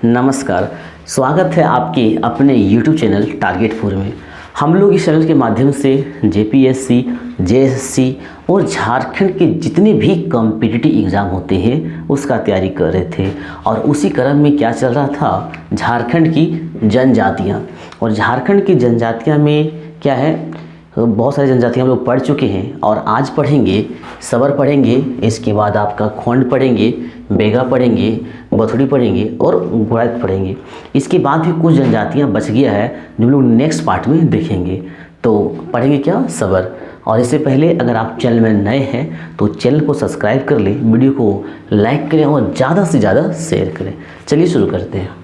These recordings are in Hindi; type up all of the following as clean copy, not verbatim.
नमस्कार। स्वागत है आपके अपने YouTube चैनल टारगेट 4 में। हम लोग इस चैनल के माध्यम से जेपीएससी, जेएसएससी और झारखंड के जितने भी कॉम्पिटिटिव एग्ज़ाम होते हैं उसका तैयारी कर रहे थे। और उसी क्रम में क्या चल रहा था, झारखंड की जनजातियाँ। और झारखंड की जनजातियाँ में क्या है, बहुत सारी जनजातियाँ हम लोग पढ़ चुके हैं और आज पढ़ेंगे सबर पढ़ेंगे, इसके बाद आपका खोंड पढ़ेंगे, बेगा पढ़ेंगे, बथुड़ी पढ़ेंगे और गोरैत पढ़ेंगे। इसके बाद भी कुछ जनजातियाँ बच गया है जो हम लोग नेक्स्ट पार्ट में देखेंगे। तो पढ़ेंगे क्या, सबर। और इससे पहले अगर आप चैनल में नए हैं तो चैनल को सब्सक्राइब कर लें, वीडियो को लाइक करें और ज़्यादा से ज़्यादा शेयर करें। चलिए शुरू करते हैं।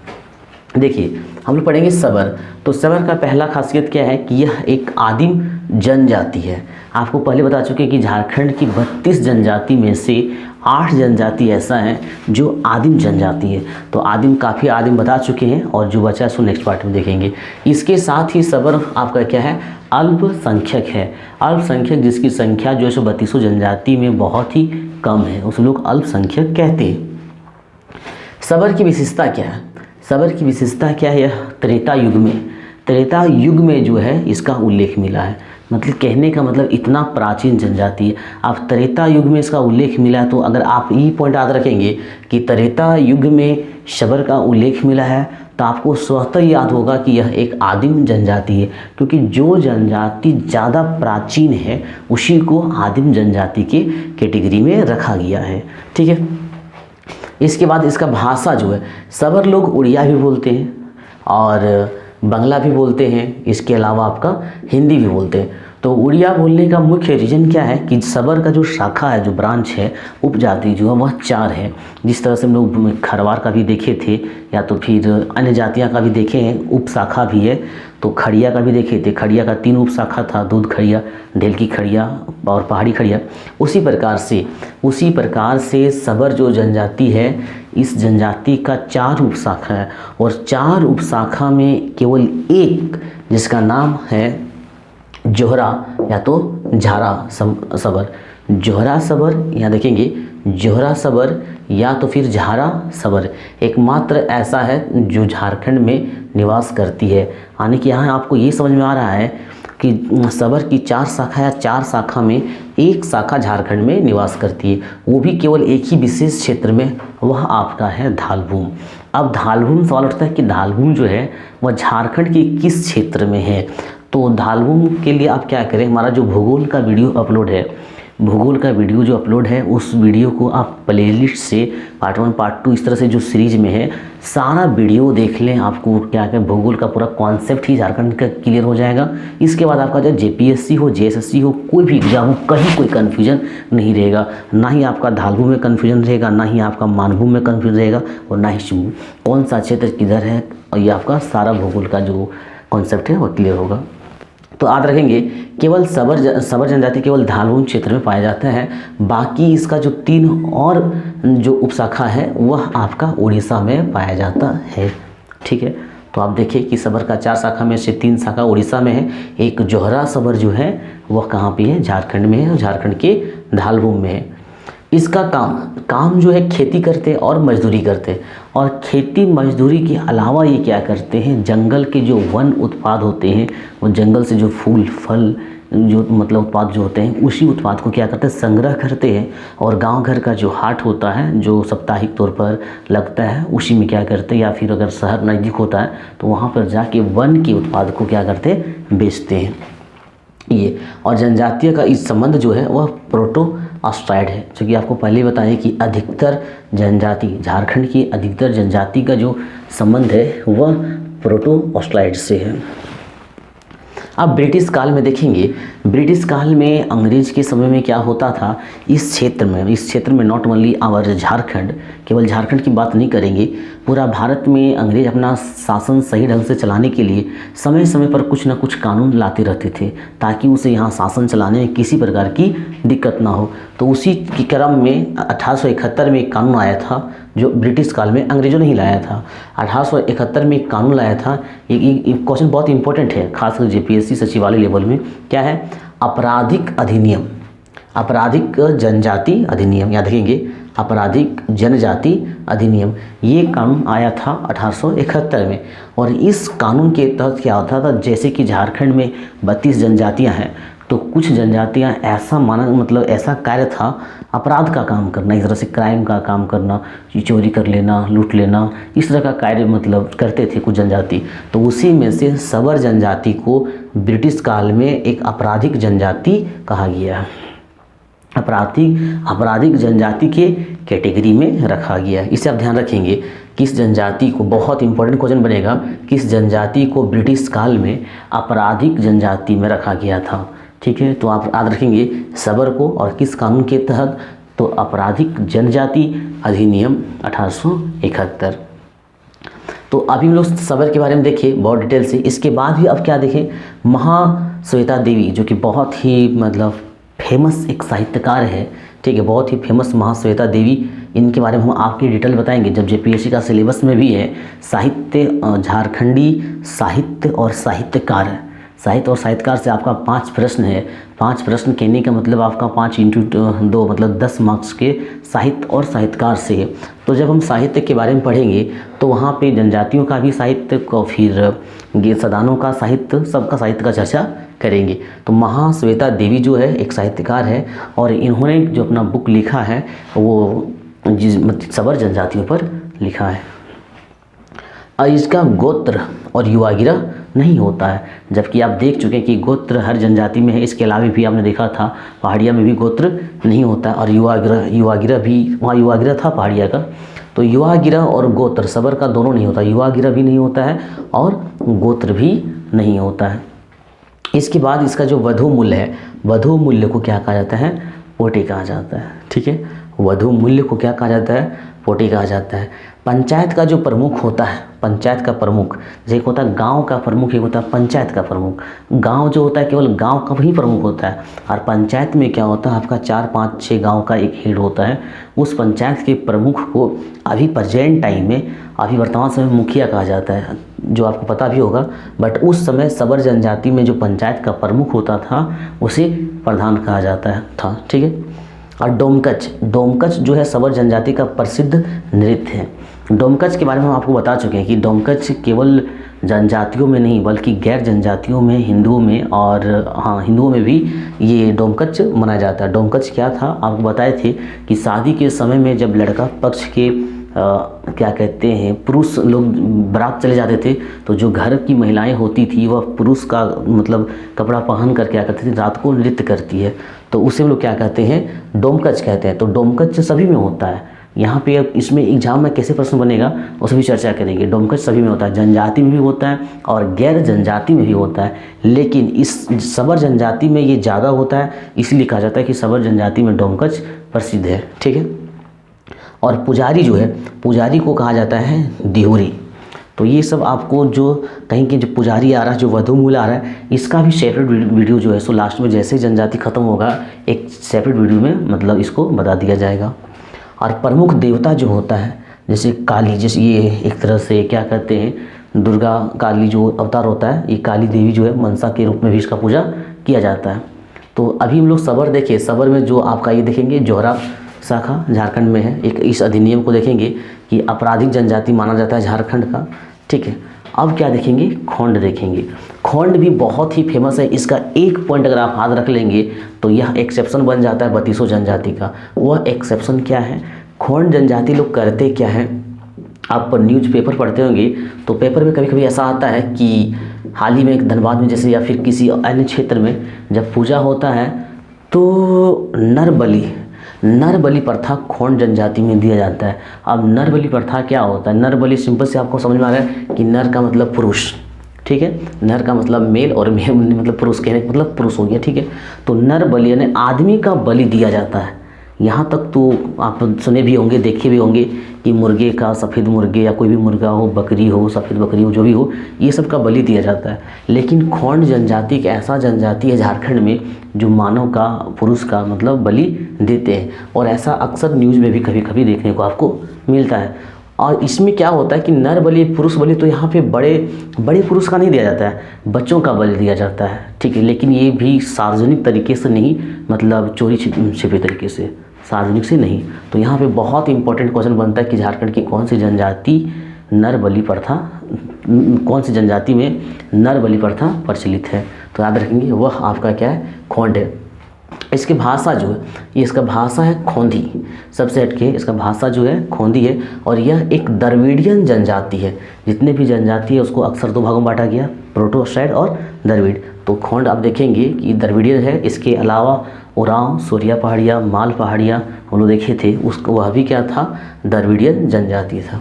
देखिए, हम लोग पढ़ेंगे सबर। तो सबर का पहला खासियत क्या है कि यह एक आदिम जनजाति है। आपको पहले बता चुके हैं कि झारखंड की 32 जनजाति में से 8 जनजाति ऐसा है जो आदिम जनजाति है। तो आदिम, काफ़ी आदिम बता चुके हैं और जो बचा है सो नेक्स्ट पार्ट में देखेंगे। इसके साथ ही सबर आपका क्या है, अल्पसंख्यक है। अल्पसंख्यक जिसकी संख्या जो है 32 जनजाति में बहुत ही कम है, उस लोग अल्पसंख्यक कहते हैं। सबर की विशेषता क्या है, सबर की विशेषता क्या है, यह त्रेता युग में जो है इसका उल्लेख मिला है। मतलब कहने का मतलब इतना प्राचीन जनजाति है। अब त्रेता युग में इसका उल्लेख मिला है, तो अगर आप ये पॉइंट याद रखेंगे कि त्रेता युग में सबर का उल्लेख मिला है तो आपको स्वतः याद होगा कि यह एक आदिम जनजाति है, क्योंकि जो जनजाति ज़्यादा प्राचीन है उसी को आदिम जनजाति के कैटेगरी में रखा गया है। ठीक है। इसके बाद इसका भाषा जो है, सबर लोग उड़िया भी बोलते हैं और बांग्ला भी बोलते हैं, इसके अलावा आपका हिंदी भी बोलते हैं। तो उड़िया बोलने का मुख्य रीज़न क्या है कि सबर का जो शाखा है, जो ब्रांच है, उपजाति जो है वह 4 है। जिस तरह से हम लोग खरवार का भी देखे थे या तो फिर अन्य जातियाँ का भी देखे हैं, उपशाखा भी है। तो खड़िया का भी देखे थे, खड़िया का 3 उपशाखा था, दूध खड़िया, ढेलकी खड़िया और पहाड़ी खड़िया। उसी प्रकार से सबर जो जनजाति है, इस जनजाति का 4 उपशाखा है और 4 उपशाखा में केवल एक जिसका नाम है जोहरा या तो झारा सबर। जोहरा सबर, यहाँ देखेंगे जोहरा सबर या तो फिर झारा सबर एकमात्र ऐसा है जो झारखंड में निवास करती है। यानी कि यहाँ आपको ये समझ में आ रहा है कि सबर की 4 शाखा या 4 शाखा में एक शाखा झारखंड में निवास करती है, वो भी केवल एक ही विशेष क्षेत्र में, वह आपका है धालभूम। अब धालभूम सवाल उठता है कि धालभूम जो है वह झारखंड के किस क्षेत्र में है। तो धालभूम के लिए आप क्या करें, हमारा जो भूगोल का वीडियो अपलोड है, भूगोल का वीडियो जो अपलोड है उस वीडियो को आप प्लेलिस्ट से पार्ट 1 पार्ट 2 इस तरह से जो सीरीज में है सारा वीडियो देख लें। आपको क्या क्या भूगोल का पूरा कॉन्सेप्ट ही झारखंड का क्लियर हो जाएगा। इसके बाद आपका चाहे जेपीएससी हो, जेएसएससी हो, कोई भी एग्जाम हो, कहीं कोई कन्फ्यूजन नहीं रहेगा। ना ही आपका धालभूम में कन्फ्यूजन रहेगा, ना ही आपका मानभूम में कन्फ्यूजन रहेगा और ना ही कौन सा क्षेत्र किधर है, और ये आपका सारा भूगोल का जो कॉन्सेप्ट है वह क्लियर होगा। तो याद रखेंगे केवल सबर जनजाति केवल धालभूम क्षेत्र में पाया जाता है। बाकी इसका जो 3 और जो उपशाखा है वह आपका उड़ीसा में पाया जाता है। ठीक है। तो आप देखिए कि सबर का 4 शाखा में से 3 शाखा उड़ीसा में है, एक जोहरा सबर जो है वह कहाँ पे है, झारखंड में है और झारखंड के धालभूम में है। इसका काम जो है खेती करते और मजदूरी करते, और खेती मजदूरी के अलावा ये क्या करते हैं, जंगल के जो वन उत्पाद होते हैं, वो जंगल से जो फूल फल जो मतलब उत्पाद जो होते हैं उसी उत्पाद को क्या करते हैं, संग्रह करते हैं। और गांव घर का जो हाट होता है जो साप्ताहिक तौर पर लगता है उसी में क्या करते हैं, या फिर अगर शहर नज़दीक होता है तो वहाँ पर जाके वन के उत्पाद को क्या करते हैं, बेचते हैं ये। और जनजातीय का इस संबंध जो है वह प्रोटो ऑस्ट्राइड है, जो कि आपको पहले बताया कि अधिकतर जनजाति, झारखंड की अधिकतर जनजाति का जो संबंध है वह प्रोटो ऑस्ट्राइड से है। अब ब्रिटिश काल में देखेंगे, ब्रिटिश काल में अंग्रेज के समय में क्या होता था, इस क्षेत्र में नॉट ओनली आवर झारखंड, केवल झारखंड की बात नहीं करेंगे, पूरा भारत में अंग्रेज अपना शासन सही ढंग से चलाने के लिए समय समय पर कुछ ना कुछ कानून लाते रहते थे ताकि उसे यहाँ शासन चलाने में किसी प्रकार की दिक्कत ना हो। तो उसी के क्रम में 1871 में एक कानून आया था जो ब्रिटिश काल में अंग्रेजों ने ही लाया था। 1871 में एक कानून लाया था। ये क्वेश्चन बहुत इंपॉर्टेंट है, खासकर जेपीएससी सचिवालय लेवल में। क्या है, आपराधिक अधिनियम, आपराधिक जनजाति अधिनियम। याद रखेंगे आपराधिक जनजाति अधिनियम। ये कानून आया था 1871 में और इस कानून के तहत क्या होता था, जैसे कि झारखंड में 32 जनजातियां हैं तो कुछ जनजातियां ऐसा माना मतलब ऐसा कार्य था अपराध का काम करना, इस तरह से क्राइम का काम करना, चोरी कर लेना, लूट लेना, इस तरह का कार्य मतलब करते थे कुछ जनजाति। तो उसी में से सबर जनजाति को ब्रिटिश काल में एक आपराधिक जनजाति कहा गया, आपराधिक जनजाति के कैटेगरी में रखा गया। इसे आप ध्यान रखेंगे, किस जनजाति को, बहुत इंपॉर्टेंट क्वेश्चन बनेगा, किस जनजाति को ब्रिटिश काल में आपराधिक जनजाति में रखा गया था। ठीक है, तो आप याद रखेंगे सबर को और किस कानून के तहत, तो आपराधिक जनजाति अधिनियम 1871। तो अभी हम लोग सबर के बारे में देखें बहुत डिटेल से। इसके बाद भी अब क्या देखें, महाश्वेता देवी जो कि बहुत ही मतलब फेमस एक साहित्यकार है, ठीक है, बहुत ही फेमस महाश्वेता देवी, इनके बारे में हम आपकी डिटेल बताएंगे जब जेपीएससी का सिलेबस में भी है साहित्य, झारखंडी साहित्य और साहित्यकार। साहित्य और साहित्यकार से आपका 5 प्रश्न है। 5 प्रश्न कहने का मतलब आपका 5 × 2 मतलब 10 मार्क्स के साहित्य और साहित्यकार से है। तो जब हम साहित्य के बारे में पढ़ेंगे तो वहाँ पे जनजातियों का भी साहित्य को, फिर सदानों का साहित्य, सबका साहित्य का चर्चा करेंगे। तो महाश्वेता देवी जो है एक साहित्यकार है और इन्होंने जो अपना बुक लिखा है वो सबर जनजातियों पर लिखा है। और इसका गोत्र और युवागिरा नहीं होता है, जबकि आप देख चुके हैं कि गोत्र हर जनजाति में है। इसके अलावा भी आपने देखा था पहाड़िया में भी गोत्र नहीं होता है और युवागिरा भी, वहाँ युवागिरा था पहाड़िया का। तो युवागिरा और गोत्र सबर का दोनों नहीं होता, युवागिरा भी नहीं होता है और गोत्र भी नहीं होता है। इसके बाद इसका जो वधु मूल्य है, वधु मूल्य को क्या कहा जाता है, पोटी कहा जाता है। ठीक है, वधु मूल्य को क्या कहा जाता है, पोटी कहा जाता है। पंचायत का जो प्रमुख होता है, पंचायत का प्रमुख, जैसे एक होता है गांव का प्रमुख, एक होता है पंचायत का प्रमुख। गांव जो होता है केवल गांव का ही प्रमुख होता है और पंचायत में क्या होता है, आपका 4, 5, 6 गांव का एक हेड होता है। उस पंचायत के प्रमुख को अभी प्रेजेंट टाइम में, अभी वर्तमान समय में मुखिया कहा जाता है, जो आपको पता भी होगा। बट उस समय सबर जनजाति में जो पंचायत का प्रमुख होता था उसे प्रधान कहा जाता था। ठीक है, और डोमकच जो है सबर जनजाति का प्रसिद्ध नृत्य है। डोमकच के बारे में हम आपको बता चुके हैं कि डोमकच केवल जनजातियों में नहीं बल्कि गैर जनजातियों में, हिंदुओं में और हिंदुओं में भी ये डोमकच मनाया जाता है। डोमकच क्या था, आपको बताए थे कि शादी के समय में जब लड़का पक्ष के क्या कहते हैं पुरुष लोग बारात चले जाते थे तो जो घर की महिलाएं होती थी वह पुरुष का मतलब कपड़ा पहन कर क्या करती थी, रात को नृत्य करती है, तो उसे हम लोग क्या कहते हैं, डोमकच कहते हैं। तो डोमकच सभी में होता है। यहाँ पे अब इसमें एग्जाम में कैसे प्रश्न बनेगा उस भी चर्चा करेंगे। डोमकच सभी में होता है, जनजाति में भी होता है और गैर जनजाति में भी होता है, लेकिन इस सबर जनजाति में ये ज़्यादा होता है, इसलिए कहा जाता है कि सबर जनजाति में डोमकच प्रसिद्ध है। ठीक है, और पुजारी जो है, पुजारी को कहा जाता है दिहुरी। तो ये सब आपको जो कहीं के जो पुजारी आ रहा है, जो वधु मूल्य आ रहा है, इसका भी सेपरेट वीडियो जो है सो लास्ट में जैसे ही जनजाति खत्म होगा एक सेपरेट वीडियो में मतलब इसको बता दिया जाएगा। और प्रमुख देवता जो होता है जैसे काली, जैसे ये एक तरह से क्या कहते हैं दुर्गा काली जो अवतार होता है, ये काली देवी जो है मनसा के रूप में भी इसका पूजा किया जाता है। तो अभी हम लोग सबर देखें, सबर में जो आपका ये देखेंगे जोहरा शाखा झारखंड में है, एक इस अधिनियम को देखेंगे कि आपराधिक जनजाति माना जाता है झारखंड का। ठीक है, अब क्या देखेंगे, खोंड देखेंगे। खोंड भी बहुत ही फेमस है, इसका एक पॉइंट अगर आप याद रख लेंगे तो यह एक्सेप्शन बन जाता है 32 जनजाति का। वह एक्सेप्शन क्या है, खोंड जनजाति लोग करते क्या है, आप न्यूज़पेपर पढ़ते होंगे तो पेपर में कभी कभी ऐसा आता है कि हाल ही में धनबाद में जैसे या फिर किसी अन्य क्षेत्र में जब पूजा होता है तो नर बलि प्रथा खोंड जनजाति में दिया जाता है। अब नर बलि प्रथा क्या होता है, नर बलि सिंपल से आपको समझ में आ रहा है कि नर का मतलब पुरुष, ठीक है, नर का मतलब मेल और मेल मतलब पुरुष, कहने का मतलब पुरुष हो गया। ठीक है, तो नर बलि यानी आदमी का बलि दिया जाता है। यहाँ तक तो आप सुने भी होंगे, देखे भी होंगे कि मुर्गे का, सफ़ेद मुर्गे या कोई भी मुर्गा हो, बकरी हो, सफ़ेद बकरी हो, जो भी हो, ये सब का बलि दिया जाता है। लेकिन खोंड जनजाति एक ऐसा जनजाति है झारखंड में जो मानव का, पुरुष का मतलब बलि देते हैं और ऐसा अक्सर न्यूज़ में भी कभी कभी देखने को आपको मिलता है। और इसमें क्या होता है कि नर बलि, पुरुष बलि, तो यहाँ पे बड़े पुरुष का नहीं दिया जाता है, बच्चों का बलि दिया जाता है। ठीक है, लेकिन ये भी सार्वजनिक तरीके से नहीं, मतलब चोरी छिपे तरीके से। सार्वजनिक से नहीं। तो यहाँ पे बहुत इंपॉर्टेंट क्वेश्चन बनता है कि झारखंड की कौन सी जनजाति नर बलि प्रथा, कौन सी जनजाति में नर बलि प्रथा प्रचलित है। तो याद रखेंगे वह आपका क्या है, खोंड है। इसकी भाषा जो है, ये इसका भाषा है खोंदी, सबसे हटके इसका भाषा जो है खोंदी है। और यह एक द्रविडियन जनजाति है। जितने भी जनजाति है उसको अक्सर दो भागों में बांटा गया, प्रोटो स्ट्राइड और द्रविड़। तो खोंड आप देखेंगे कि द्रविडियन है। इसके अलावा उरांव, सूर्या पहाड़िया, माल पहाड़िया हम लोग देखे थे, उसको वह भी क्या था, द्रविडियन जनजाति था।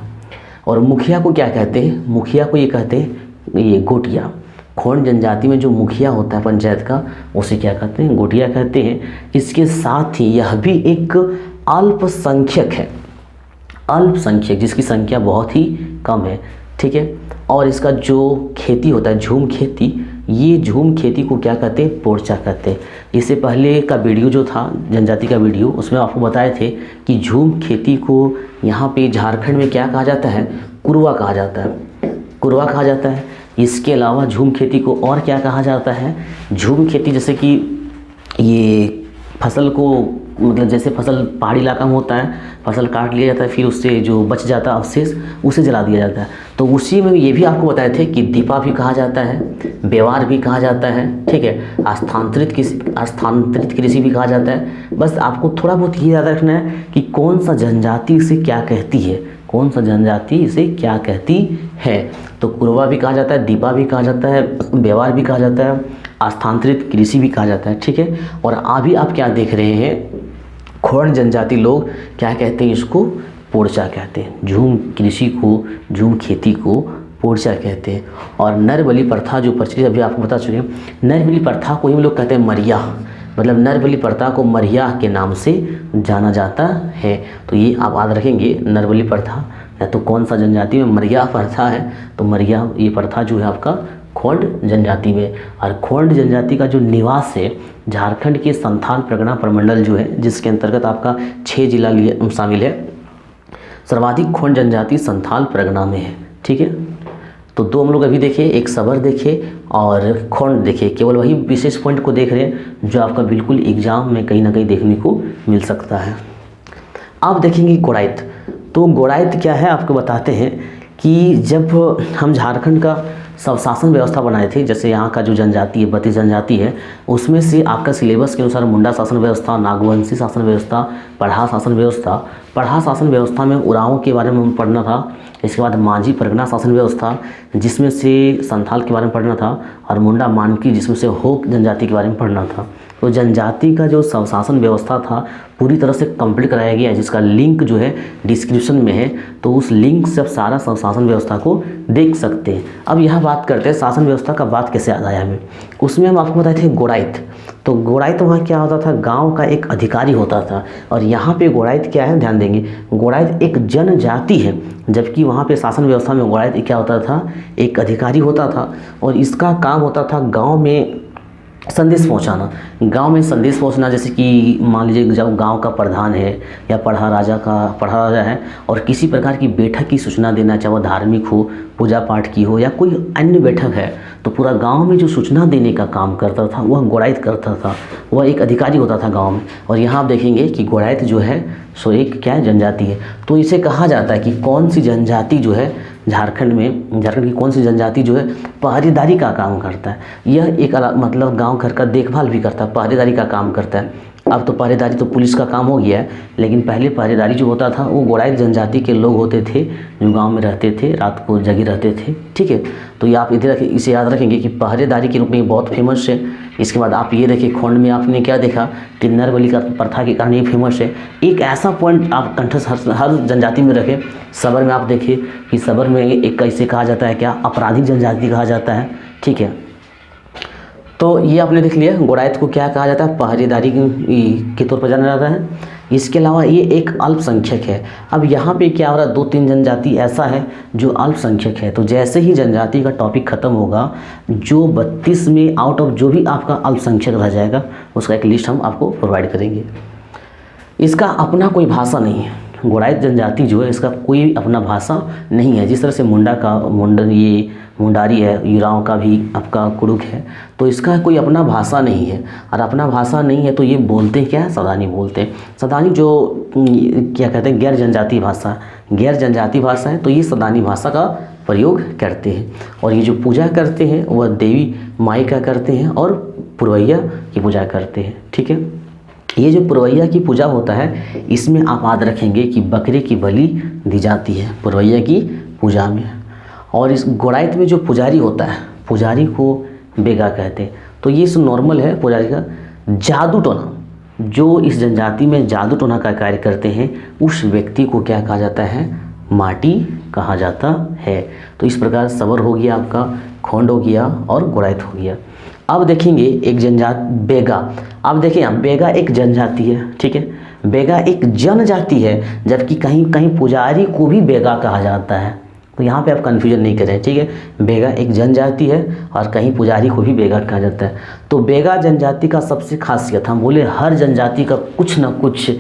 और मुखिया को क्या कहते हैं, मुखिया को ये कहते हैं ये गोटिया। खोंड जनजाति में जो मुखिया होता है पंचायत का, उसे क्या कहते हैं, गोटिया कहते हैं। इसके साथ ही यह भी एक अल्पसंख्यक है, अल्पसंख्यक जिसकी संख्या बहुत ही कम है, ठीक है। और इसका जो खेती होता है झूम खेती, ये झूम खेती को क्या कहते हैं, पोरचा कहते हैं। इससे पहले का वीडियो जो था जनजाति का वीडियो, उसमें आपको बताए थे कि झूम खेती को यहाँ पे झारखंड में क्या कहा जाता है, कुरवा कहा जाता है, कुरवा कहा जाता है। इसके अलावा झूम खेती को और क्या कहा जाता है, झूम खेती जैसे कि ये फसल को, मतलब जैसे फसल पहाड़ी इलाका में होता है, फसल काट लिया जाता है, फिर उससे जो बच जाता है अवशेष उसे जला दिया जाता है। तो उसी में ये भी आपको बताए थे कि दीपा भी कहा जाता है, बेवार भी कहा जाता है, ठीक है। स्थानांतरित कृषि भी कहा जाता है। बस आपको थोड़ा बहुत ये याद रखना है कि कौन सा जनजाति इसे क्या कहती है, कौन सा जनजाति इसे क्या कहती है। तो कुरवा भी कहा जाता है, दीपा भी कहा जाता है, बेवार भी कहा जाता है, स्थानांतरित कृषि भी कहा जाता है, ठीक है। और अभी आप क्या देख रहे हैं, खोंड जनजाति लोग क्या कहते हैं, इसको पोरचा कहते हैं। झूम कृषि को, झूम खेती को पोरचा कहते हैं। और नर बलि प्रथा जो प्रचलित, अभी आपको बता चुके हैं, नर बलि प्रथा को ही हम लोग कहते हैं मरिया, मतलब नर बलि प्रथा को मरिया के नाम से जाना जाता है। तो ये आप याद रखेंगे, नर बलि प्रथा या तो कौन सा जनजाति में मरिया प्रथा है, तो मरिया ये प्रथा जो है आपका खोंड जनजाति में। और खोंड जनजाति का जो निवास है झारखंड के संथाल परगना प्रमंडल जो है, जिसके अंतर्गत आपका 6 जिला शामिल है। सर्वाधिक खोंड जनजाति संथाल परगना में है, ठीक है। तो दो हम लोग अभी देखे, एक सबर देखे और खोंड देखे। केवल वही विशेष पॉइंट को देख रहे हैं जो आपका बिल्कुल एग्जाम में कहीं ना कहीं देखने को मिल सकता है। आप देखेंगे गोड़ाइत। तो गोड़ाइत क्या है आपको बताते हैं कि जब हम झारखंड का सब शासन व्यवस्था बनाए थे, जैसे यहाँ का जो जनजाति है 32 जनजाति है, उसमें से आपका सिलेबस के अनुसार मुंडा शासन व्यवस्था, नागवंशी शासन व्यवस्था, पढ़ा शासन व्यवस्था। पढ़ा शासन व्यवस्था में उरांव के बारे में पढ़ना था। इसके बाद मांझी परगना शासन व्यवस्था, जिसमें से संथाल के बारे में पढ़ना था, और मुंडा मानकी, जिसमें से होक जनजाति के बारे में पढ़ना था। तो जनजाति का जो सब शासन व्यवस्था था पूरी तरह से कंप्लीट कराया गया है, जिसका लिंक जो है डिस्क्रिप्शन में है। तो उस लिंक से आप सारा सब शासन व्यवस्था को देख सकते हैं। अब यह बात करते हैं शासन व्यवस्था का, बात कैसे याद आया हमें। उसमें हम आपको बताए थे गोड़ाइत। तो गोड़ाइत वहाँ क्या होता था, गांव का एक अधिकारी होता था। और यहाँ पे गोड़ाइत क्या है, ध्यान देंगे, गोड़ाइत एक जनजाति है, जबकि वहाँ पे शासन व्यवस्था में गोड़ाइत क्या होता था, एक अधिकारी होता था। और इसका काम होता था गाँव में संदेश पहुंचाना, गांव में संदेश पहुंचना। जैसे कि मान लीजिए जब गांव का प्रधान है या पढ़ा राजा है और किसी प्रकार की बैठक की सूचना देना, चाहे वह धार्मिक हो, पूजा पाठ की हो या कोई अन्य बैठक है, तो पूरा गांव में जो सूचना देने का काम करता था वह गोड़ाइत करता था। वह एक अधिकारी होता था गांव में। और यहाँ आप देखेंगे कि गोड़ाइत जो है सो एक क्या है, जनजाति है। तो इसे कहा जाता है कि कौन सी जनजाति जो है झारखंड की कौन सी जनजाति जो है पहरेदारी का काम करता है। यह एक मतलब गांव घर का देखभाल भी करता है, पहरेदारी का काम करता है। अब तो पहरेदारी तो पुलिस का काम हो गया है, लेकिन पहले पहरेदारी जो होता था वो गोड़ाइत जनजाति के लोग होते थे जो गांव में रहते थे, रात को जगे रहते थे, ठीक है। तो ये आप इधर इसे याद रखेंगे कि पहरेदारी के रूप में बहुत फेमस है। इसके बाद आप ये देखिए खोंड में आपने क्या देखा, नर बलि का प्रथा के कारण ये फेमस है। एक ऐसा पॉइंट आप कंठस्थ हर जनजाति में रखें। सबर में आप देखिए कि सबर में एक कैसे कहा जाता है, क्या आपराधिक जनजाति कहा जाता है, ठीक है। तो ये आपने देख लिया गोड़ाइत को क्या कहा जाता है, पहरेदारी के तौर पर जाना जाता है। इसके अलावा ये एक अल्पसंख्यक है। अब यहाँ पे क्या हो रहा है, 2-3 जनजाति ऐसा है जो अल्पसंख्यक है। तो जैसे ही जनजाति का टॉपिक खत्म होगा, जो 32 में आउट ऑफ जो भी आपका अल्पसंख्यक रह जाएगा उसका एक लिस्ट हम आपको प्रोवाइड करेंगे। इसका अपना कोई भाषा नहीं है, गोड़ाइत जनजाति जो है इसका कोई अपना भाषा नहीं है। जिस तरह से मुंडारी है, युराओं का भी आपका कुरुक है, तो इसका कोई अपना भाषा नहीं है। और अपना भाषा नहीं है तो ये बोलते हैं क्या है, सदानी बोलते हैं। सदानी जो क्या कहते हैं, गैर जनजातीय भाषा है, तो ये सदानी भाषा का प्रयोग करते हैं। और ये जो पूजा करते हैं वह देवी माई का करते हैं और पुरवैया की पूजा करते हैं। ठीक है, ये जो पुरवैया की पूजा होता है इसमें आप याद रखेंगे कि बकरे की बलि दी जाती है पुरवैया की पूजा में। और इस गोड़ाइत में जो पुजारी होता है, पुजारी को बेगा कहते हैं। तो ये नॉर्मल है पुजारी का। जादू टोना, जो इस जनजाति में जादू टोना का कार्य करते हैं उस व्यक्ति को क्या कहा जाता है, माटी कहा जाता है। तो इस प्रकार सबर हो गया आपका, खोंड हो गया और गोड़ाइत हो गया। अब देखेंगे एक जनजाति बेगा। अब देखिए यहाँ बेगा एक जनजाति है। ठीक है, बेगा एक जनजाति है, जबकि कहीं कहीं पुजारी को भी बेगा कहा जाता है। तो यहाँ पे आप कन्फ्यूजन नहीं करें। ठीक है, बेगा एक जनजाति है और कहीं पुजारी को भी बेगा कहा जाता है। तो बेगा जनजाति का सबसे खासियत, हम बोले हर जनजाति का कुछ ना कुछ,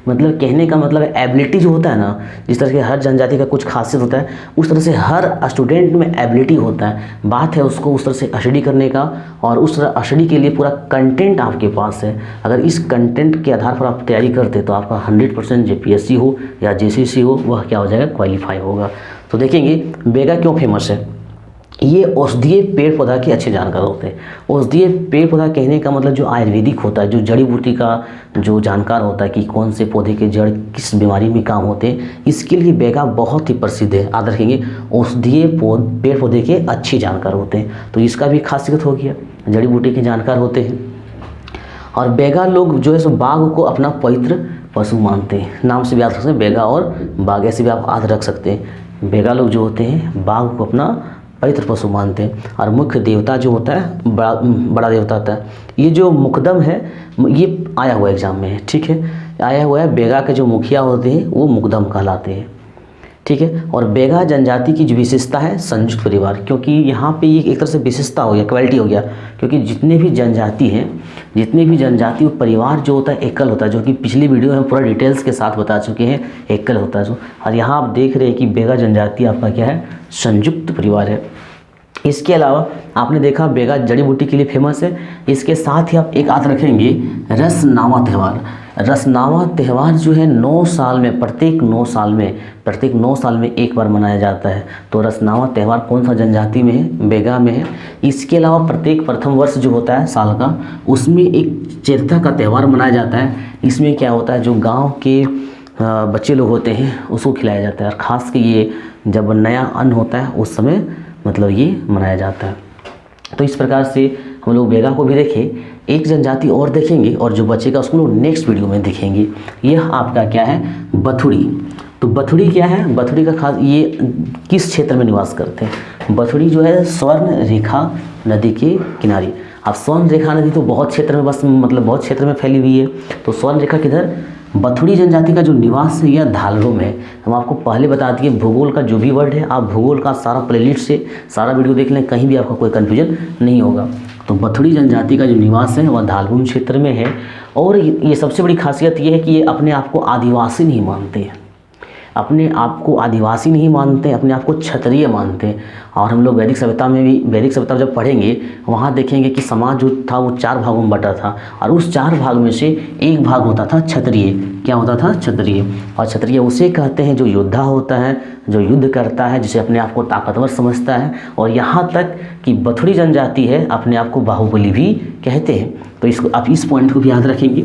मतलब कहने का मतलब एबिलिटी जो होता है ना, जिस तरह से हर जनजाति का कुछ खासियत होता है उस तरह से हर स्टूडेंट में एबिलिटी होता है। बात है उसको उस तरह से स्टडी करने का, और उस तरह स्टडी के लिए पूरा कंटेंट आपके पास है। अगर इस कंटेंट के आधार पर आप तैयारी करते तो आपका 100% जेपीएससी हो या जेसीसी हो वह क्या हो जाएगा, क्वालिफाई होगा। तो देखेंगे बेगा क्यों फेमस है। ये औषधीय पेड़ पौधा के अच्छे जानकार होते हैं। औषधीय पेड़ पौधा कहने का मतलब जो आयुर्वेदिक होता है, जो जड़ी बूटी का जो जानकार होता है कि कौन से पौधे के जड़ किस बीमारी में काम होते हैं, इसके लिए बेगा बहुत ही प्रसिद्ध है। याद रखेंगे, औषधीय पेड़ पौधे के अच्छे जानकार होते हैं। तो इसका भी खासियत हो गया, जड़ी बूटी के जानकार होते हैं। और बेगा लोग जो है सो बाघ को अपना पवित्र पशु मानते हैं। नाम से भी याद रख सकते हैं, बेगा और बाघ ऐसे भी आप याद रख सकते हैं। बेगा लोग जो होते हैं बाघ को अपना पवित्र पशु मानते हैं। और मुख्य देवता जो होता है बड़ा देवता होता है। ये जो मुकदम है ये आया हुआ एग्जाम में है। ठीक है, आया हुआ है। बेगा के जो मुखिया होते हैं वो मुकदम कहलाते हैं। ठीक है, और बेगा जनजाति की जो विशेषता है संयुक्त परिवार, क्योंकि यहाँ पे ये एक तरह से विशेषता हो गया, क्वालिटी हो गया। क्योंकि जितने भी जनजाति वो परिवार जो होता है एकल होता है, जो कि पिछली वीडियो में पूरा डिटेल्स के साथ बता चुके हैं, एकल होता है जो। और यहाँ आप देख रहे हैं कि बेगा जनजाति आपका क्या है, संयुक्त परिवार है। इसके अलावा आपने देखा बेगा जड़ी बूटी के लिए फेमस है। इसके साथ ही आप एक याद रखेंगे रसनावा त्यौहार। रसनावा त्यौहार जो है 9 साल में, प्रत्येक 9 साल में एक बार मनाया जाता है। तो रसनावा त्यौहार कौन सा जनजाति में है, बेगा में है। इसके अलावा प्रत्येक प्रथम वर्ष जो होता है साल का, उसमें एक चेरता का त्यौहार मनाया जाता है। इसमें क्या होता है, जो गाँव के बच्चे लोग होते हैं उसको खिलाया जाता है। और ख़ास कर ये जब नया अन्न होता है उस समय मतलब ये मनाया जाता है। तो इस प्रकार से हम लोग बेगा को भी देखें। एक जनजाति और देखेंगे और जो बचेगा उसको लोग नेक्स्ट वीडियो में देखेंगे। यह आपका क्या है, बथुड़ी। तो बथुड़ी क्या है, बथुड़ी का खास ये किस क्षेत्र में निवास करते हैं। बथुड़ी जो है स्वर्ण रेखा नदी के किनारे। अब स्वर्ण रेखा नदी तो बहुत क्षेत्र में बहुत क्षेत्र में फैली हुई है। तो स्वर्ण रेखा किधर, बथुड़ी जनजाति का जो निवास है यह धालरों में है। हम आपको पहले बता दिए भूगोल का जो भी वर्ड है, आप भूगोल का सारा प्लेलिस्ट से सारा वीडियो देख लें, कहीं भी आपका कोई कन्फ्यूजन नहीं होगा। तो बथुड़ी जनजाति का जो निवास है वह धालभूमि क्षेत्र में है। और ये सबसे बड़ी खासियत ये है कि ये अपने आप को आदिवासी नहीं मानते हैं, अपने आप को आदिवासी नहीं मानते, अपने आप को क्षत्रिय मानते हैं। और हम लोग वैदिक सभ्यता जब पढ़ेंगे वहाँ देखेंगे कि समाज जो था वो 4 भागों में बटा था। और उस 4 भाग में से एक भाग होता था क्षत्रिय। क्या होता था, क्षत्रिय। और क्षत्रिय उसे कहते हैं जो योद्धा होता है, जो युद्ध करता है, जिसे अपने आप को ताकतवर समझता है। और यहाँ तक कि बथुड़ी जनजाति है अपने आप को बाहुबली भी कहते हैं। तो इसको आप इस पॉइंट को भी याद रखेंगे,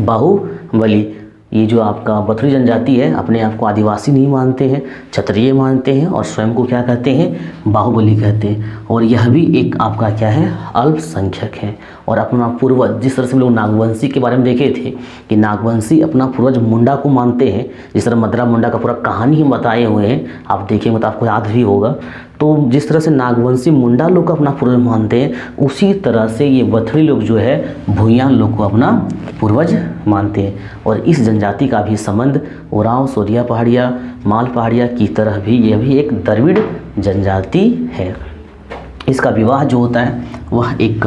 बाहुबली। ये जो आपका बथुड़ी जनजाति है अपने आप को आदिवासी नहीं मानते हैं, क्षत्रिय मानते हैं और स्वयं को क्या कहते हैं, बाहुबली कहते हैं। और यह भी एक आपका क्या है, अल्पसंख्यक है। और अपना पूर्वज, जिस तरह से हम लोग नागवंशी के बारे में देखे थे कि नागवंशी अपना पूर्वज मुंडा को मानते हैं, जिस तरह मदरा मुंडा का पूरा कहानी हम बताए हुए हैं, आप देखेंगे तो आपको याद भी होगा। तो जिस तरह से नागवंशी मुंडा लोग को अपना पूर्वज मानते हैं, उसी तरह से ये बथुड़ी लोग जो है भूयान लोग को अपना पूर्वज मानते हैं। और इस जनजाति का भी संबंध ओरांव, सोरिया पहाड़िया, माल पहाड़िया की तरह भी यह भी एक द्रविड़ जनजाति है। इसका विवाह जो होता है वह एक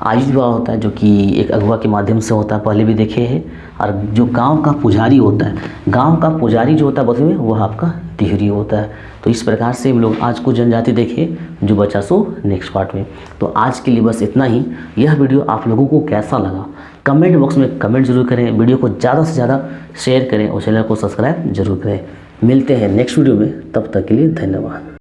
आयुष विवाह होता है, जो कि एक अगुआ के माध्यम से होता है, पहले भी देखे हैं। और जो गांव का पुजारी होता है, गांव का पुजारी जो होता है बौद्ध में, वह आपका तिहरी होता है। तो इस प्रकार से हम लोग आज को जनजाति देखे, जो बचा सो नेक्स्ट पार्ट में। तो आज के लिए बस इतना ही। यह वीडियो आप लोगों को कैसा लगा कमेंट बॉक्स में कमेंट जरूर करें, वीडियो को ज़्यादा से ज़्यादा शेयर करें और चैनल को सब्सक्राइब जरूर करें। मिलते हैं नेक्स्ट वीडियो में, तब तक के लिए धन्यवाद।